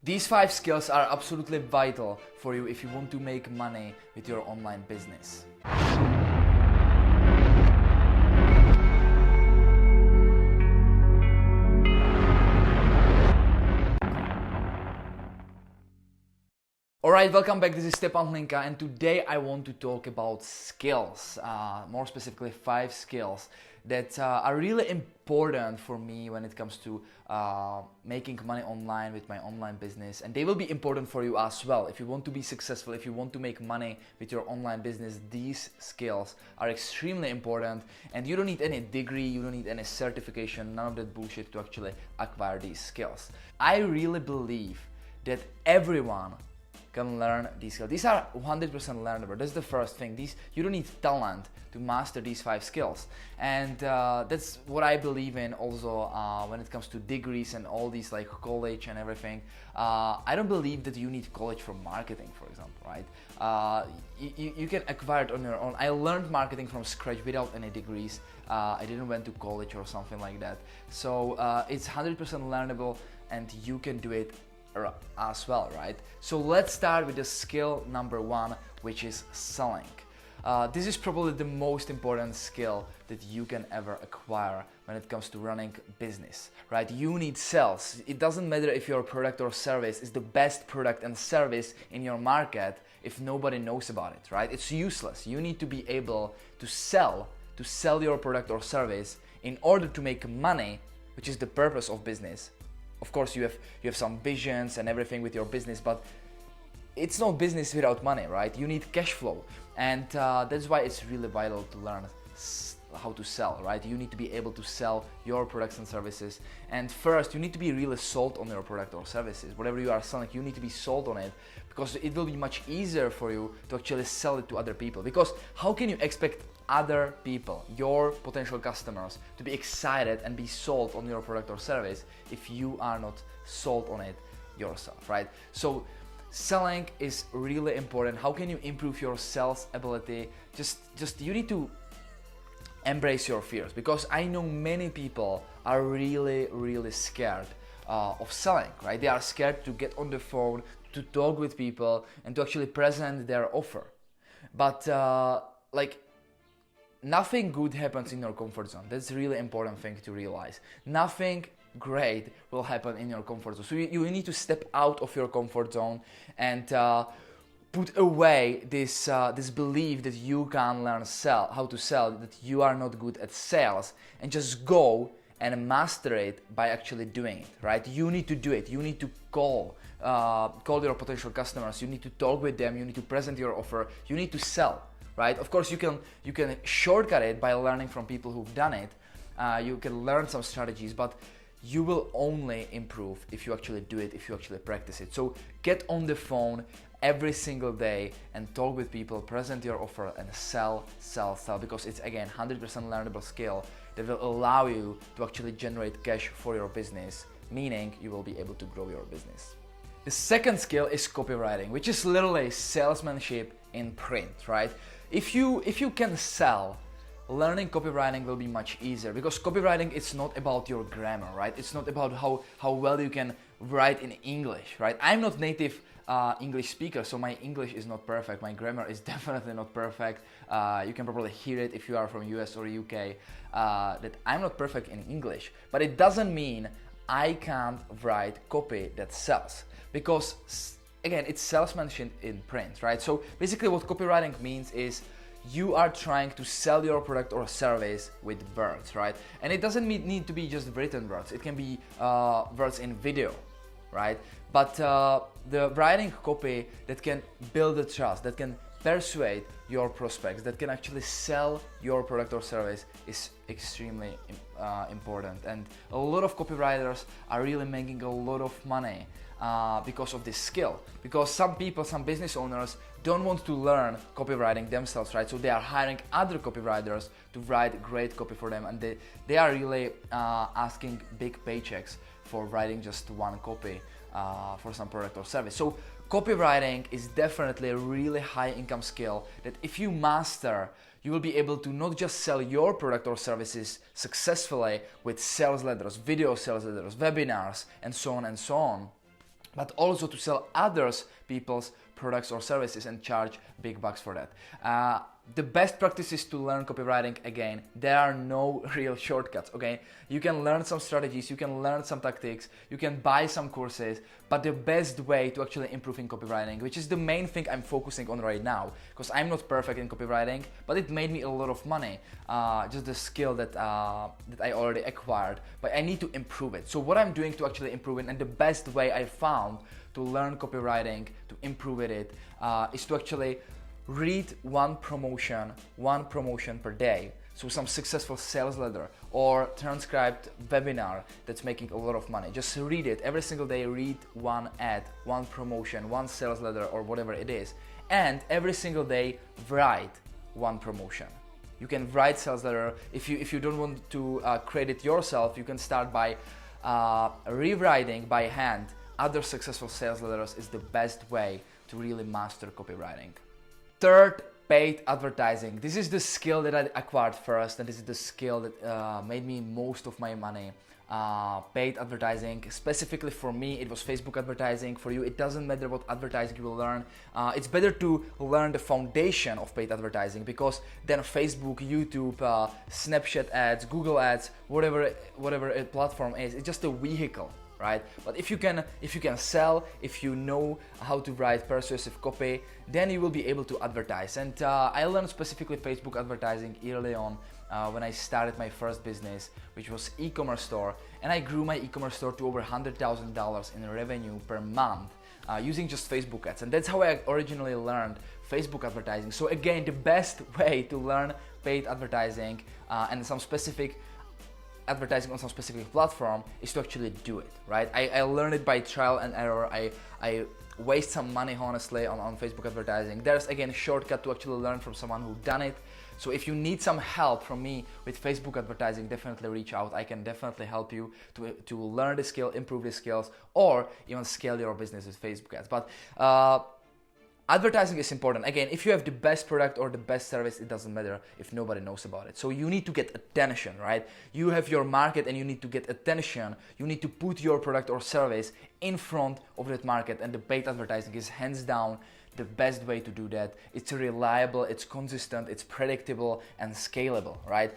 These 5 skills are absolutely vital for you if you want to make money with your online business. Alright, welcome back. This is Stepan Hlinka, and today I want to talk about skills, more specifically 5 skills that are really important for me when it comes to making money online with my online business, and they will be important for you as well. If you want to be successful, if you want to make money with your online business, these skills are extremely important, and you don't need any degree, you don't need any certification, none of that bullshit to actually acquire these skills. I really believe that everyone can learn these skills. These are 100% learnable. That's the first thing. You don't need talent to master these 5 skills, and that's what I believe in. Also, when it comes to degrees and all these like college and everything, I don't believe that you need college for marketing, for example, right? You can acquire it on your own. I learned marketing from scratch without any degrees. I didn't went to college or something like that. So it's 100% learnable, and you can do it as well, right? So let's start with the skill number 1, which is selling. This is probably the most important skill that you can ever acquire when it comes to running business, right? You need sales. It doesn't matter if your product or service is the best product and service in your market if nobody knows about it, right? It's useless. You need to be able to sell your product or service in order to make money, which is the purpose of business. Of course, you have some visions and everything with your business, but it's not business without money, right? You need cash flow, and that's why it's really vital to learn how to sell, right? You need to be able to sell your products and services, and first you need to be really sold on your product or services. Whatever you are selling, you need to be sold on it, because it will be much easier for you to actually sell it to other people. Because how can you expect other people, your potential customers, to be excited and be sold on your product or service if you are not sold on it yourself, right? So selling is really important. How can you improve your sales ability? Just you need to embrace your fears, because I know many people are really scared of selling, right? They are scared to get on the phone, to talk with people, and to actually present their offer. But nothing good happens in your comfort zone. That's a really important thing to realize. Nothing great will happen in your comfort zone. So you need to step out of your comfort zone and put away this belief that you can learn how to sell, that you are not good at sales, and just go and master it by actually doing it, right? You need to do it. You need to call your potential customers. You need to talk with them. You need to present your offer. You need to sell. Right? Of course, you can shortcut it by learning from people who've done it. You can learn some strategies, but you will only improve if you actually do it, if you actually practice it. So get on the phone every single day and talk with people, present your offer, and sell, because it's, again, 100% learnable skill that will allow you to actually generate cash for your business, meaning you will be able to grow your business. The second skill is copywriting, which is literally salesmanship in print, right? If you can sell, learning copywriting will be much easier, because copywriting is not about your grammar, right? It's not about how well you can write in English, right? I'm not native English speaker, so my English is not perfect. My grammar is definitely not perfect. You can probably hear it if you are from US or UK, that I'm not perfect in English, but it doesn't mean I can't write copy that sells, because again, it's salesmanship in print, right? So basically what copywriting means is you are trying to sell your product or service with words, right? And it doesn't need to be just written words. It can be words in video, right? But the writing copy that can build the trust, that can persuade your prospects, that can actually sell your product or service is extremely important. And a lot of copywriters are really making a lot of money because of this skill. Because some people, some business owners don't want to learn copywriting themselves, right? So they are hiring other copywriters to write great copy for them, and they are really asking big paychecks for writing just one copy for some product or service. So copywriting is definitely a really high income skill that if you master, you will be able to not just sell your product or services successfully with sales letters, video sales letters, webinars, and so on and so on. but also to sell others people's products or services and charge big bucks for that. The best practices to learn copywriting, again, there are no real shortcuts, okay? You can learn some strategies, you can learn some tactics, you can buy some courses, but the best way to actually improve in copywriting, which is the main thing I'm focusing on right now, because I'm not perfect in copywriting, but it made me a lot of money, just the skill that I already acquired, but I need to improve it. So what I'm doing to actually improve it, and the best way I found to learn copywriting, to improve it, is to actually read one promotion per day. So some successful sales letter or transcribed webinar that's making a lot of money. Just read it every single day. Read one ad, one promotion, one sales letter, or whatever it is, and every single day write one promotion. You can write sales letter. If you don't want to create it yourself, you can start by rewriting by hand other successful sales letters. Is the best way to really master copywriting. Third, paid advertising. This is the skill that I acquired first, and this is the skill that made me most of my money. Paid advertising, specifically for me, it was Facebook advertising. For you, it doesn't matter what advertising you will learn. It's better to learn the foundation of paid advertising, because then Facebook, YouTube, Snapchat ads, Google ads, whatever a platform is, it's just a vehicle, right? But if you can sell, if you know how to write persuasive copy, then you will be able to advertise. And I learned specifically Facebook advertising early on when I started my first business, which was e-commerce store, and I grew my e-commerce store to over $100,000 in revenue per month using just Facebook ads. And that's how I originally learned Facebook advertising. So again, the best way to learn paid advertising and some specific advertising on some specific platform is to actually do it, right? I learned it by trial and error. I waste some money, honestly, on Facebook advertising. There's, again, a shortcut to actually learn from someone who's done it. So if you need some help from me with Facebook advertising, definitely reach out. I can definitely help you to learn the skill, improve the skills, or even scale your business with Facebook ads. But advertising is important. Again, if you have the best product or the best service, it doesn't matter if nobody knows about it. So you need to get attention, right? You have your market and you need to get attention. You need to put your product or service in front of that market, and the paid advertising is hands down the best way to do that. It's reliable, it's consistent, it's predictable and scalable, right?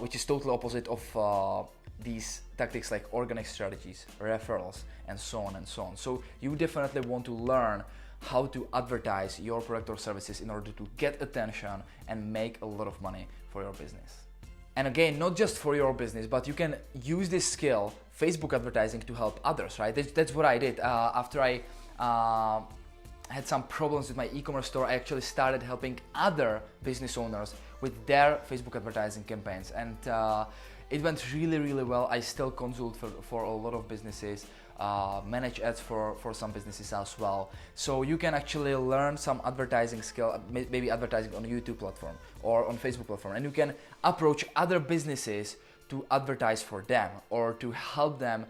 Which is totally opposite of these tactics like organic strategies, referrals, and so on and so on. So you definitely want to learn how to advertise your product or services in order to get attention and make a lot of money for your business. And again, not just for your business, but you can use this skill, Facebook advertising, to help others, right? That's what I did. After I had some problems with my e-commerce store, I actually started helping other business owners with their Facebook advertising campaigns. And it went really, really well. I still consult for a lot of businesses, manage ads for some businesses as well. So you can actually learn some advertising skill, maybe advertising on a YouTube platform or on Facebook platform, and you can approach other businesses to advertise for them or to help them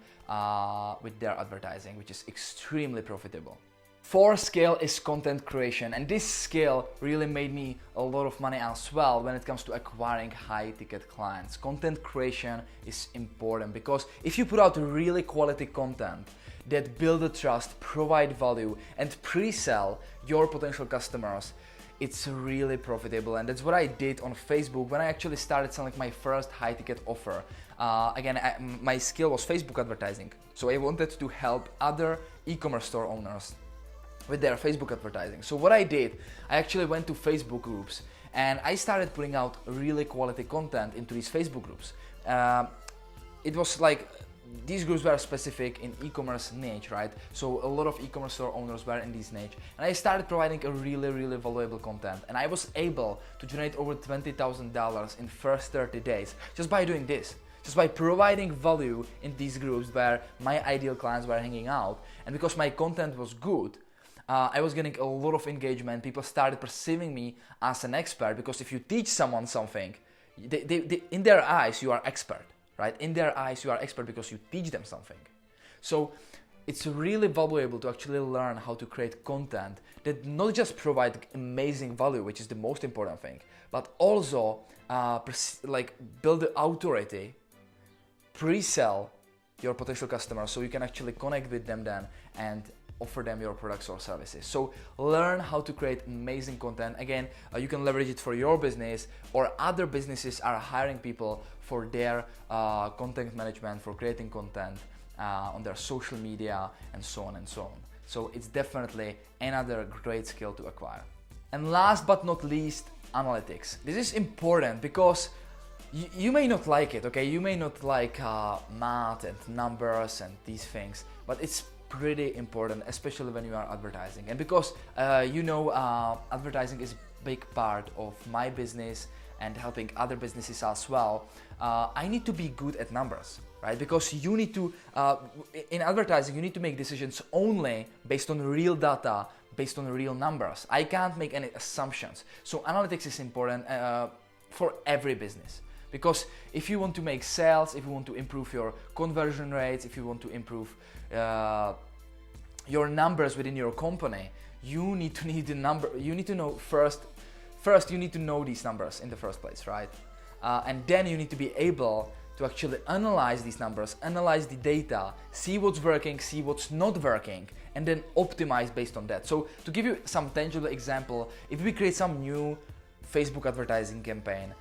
with their advertising, which is extremely profitable. Fourth skill is content creation, and this skill really made me a lot of money as well when it comes to acquiring high-ticket clients. Content creation is important because if you put out really quality content that build the trust, provide value, and pre-sell your potential customers, it's really profitable. And that's what I did on Facebook when I actually started selling my first high-ticket offer. Again, my skill was Facebook advertising, so I wanted to help other e-commerce store owners with their Facebook advertising. So what I did, I actually went to Facebook groups and I started putting out really quality content into these Facebook groups. It was like, these groups were specific in e-commerce niche, right? So a lot of e-commerce store owners were in this niche. And I started providing a really, really valuable content. And I was able to generate over $20,000 in first 30 days just by doing this. Just by providing value in these groups where my ideal clients were hanging out. And because my content was good, I was getting a lot of engagement. People started perceiving me as an expert, because if you teach someone something, they, in their eyes you are expert, right? In their eyes you are expert because you teach them something. So it's really valuable to actually learn how to create content that not just provide amazing value, which is the most important thing, but also like build the authority, pre-sell your potential customers so you can actually connect with them then and offer them your products or services. So learn how to create amazing content. Again, you can leverage it for your business, or other businesses are hiring people for their content management, for creating content on their social media and so on and so on. So it's definitely another great skill to acquire. And last but not least, analytics. This is important because you may not like it, okay? You may not like math and numbers and these things, but it's pretty important, especially when you are advertising. And because advertising is a big part of my business and helping other businesses as well, I need to be good at numbers, right? Because you need to, in advertising, you need to make decisions only based on real data, based on real numbers. I can't make any assumptions. So analytics is important for every business. Because if you want to make sales, if you want to improve your conversion rates, if you want to improve your numbers within your company, you need to know first you need to know these numbers in the first place, right? And then you need to be able to actually analyze these numbers, analyze the data, see what's working, see what's not working, and then optimize based on that. So to give you some tangible example, if we create some new Facebook advertising campaign,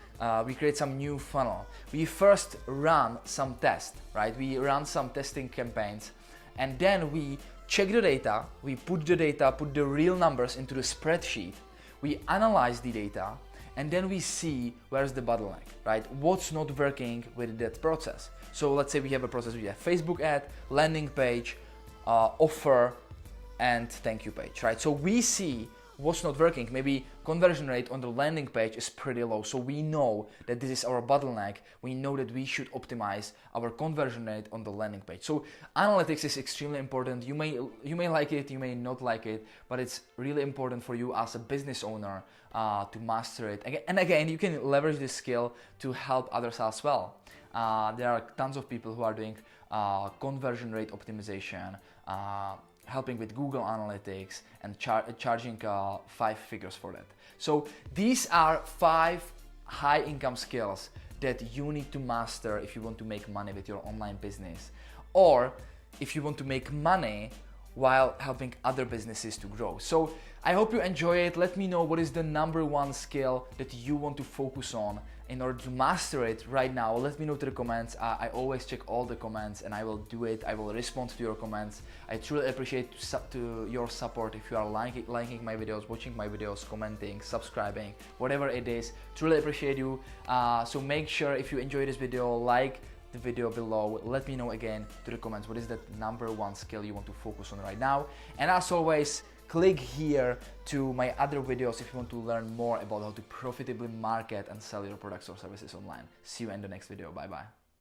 we create some new funnel, we first run some tests, right? We run some testing campaigns, and then we check the data, we put the real numbers into the spreadsheet, we analyze the data, and then we see where's the bottleneck, right? What's not working with that process. So let's say we have a process, we have Facebook ad, landing page, offer, and thank you page, right? So we see what's not working. Maybe conversion rate on the landing page is pretty low, so we know that this is our bottleneck. We know that we should optimize our conversion rate on the landing page. So analytics is extremely important. You may like it, you may not like it, but it's really important for you as a business owner to master it. And again, you can leverage this skill to help others as well. There are tons of people who are doing conversion rate optimization, helping with Google Analytics, and charging 5 figures for that. So these are 5 high income skills that you need to master if you want to make money with your online business, or if you want to make money while helping other businesses to grow. So I hope you enjoy it. Let me know what is the number 1 skill that you want to focus on in order to master it right now. Let me know to the comments. I always check all the comments and I will do it. I will respond to your comments. I truly appreciate your support. If you are liking my videos, watching my videos, commenting, subscribing, whatever it is, truly appreciate you. So make sure, if you enjoy this video, like the video below. Let me know again to the comments what is that number 1 skill you want to focus on right now. And as always, click here to my other videos if you want to learn more about how to profitably market and sell your products or services online. See you in the next video. Bye bye.